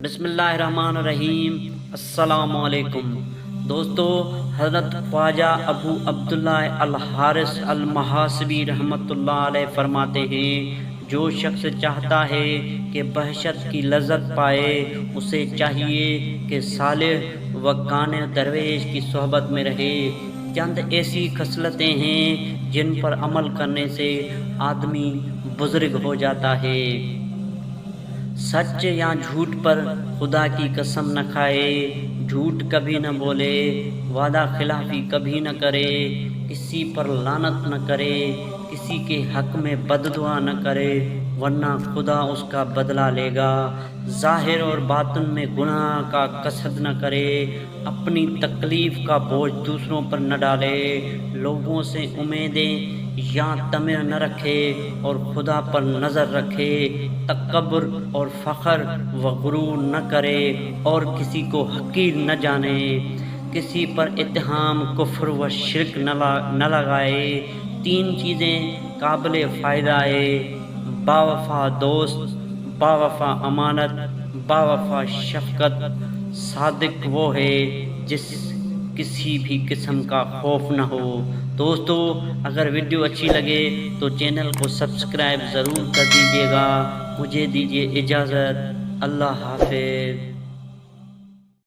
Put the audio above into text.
بسم اللہ الرحمن الرحیم۔ السلام علیکم دوستو، حضرت خواجہ ابو عبداللہ الحارث المحاسبی رحمۃ اللہ علیہ فرماتے ہیں، جو شخص چاہتا ہے کہ بہشت کی لذت پائے، اسے چاہیے کہ صالح و قانع درویش کی صحبت میں رہے۔ چند ایسی خصلتیں ہیں جن پر عمل کرنے سے آدمی بزرگ ہو جاتا ہے۔ سچ یا جھوٹ پر خدا کی قسم نہ کھائے، جھوٹ کبھی نہ بولے، وعدہ خلافی کبھی نہ کرے، کسی پر لعنت نہ کرے، کسی کے حق میں بد دعا نہ کرے، ورنہ خدا اس کا بدلہ لے گا۔ ظاہر اور باطن میں گناہ کا قصد نہ کرے، اپنی تکلیف کا بوجھ دوسروں پر نہ ڈالے، لوگوں سے امیدیں یا طمع نہ رکھے اور خدا پر نظر رکھے، تکبر اور فخر و غرور نہ کرے اور کسی کو حقیر نہ جانے، کسی پر اتہام کفر و شرک نہ لگائے۔ تین چیزیں قابل فائدہ باوفا دوست، باوفا امانت، باوفا شفقت۔ صادق وہ ہے جس کسی بھی قسم کا خوف نہ ہو۔ دوستو، اگر ویڈیو اچھی لگے تو چینل کو سبسکرائب ضرور کر دیجیے گا۔ مجھے دیجیے اجازت۔ اللہ حافظ۔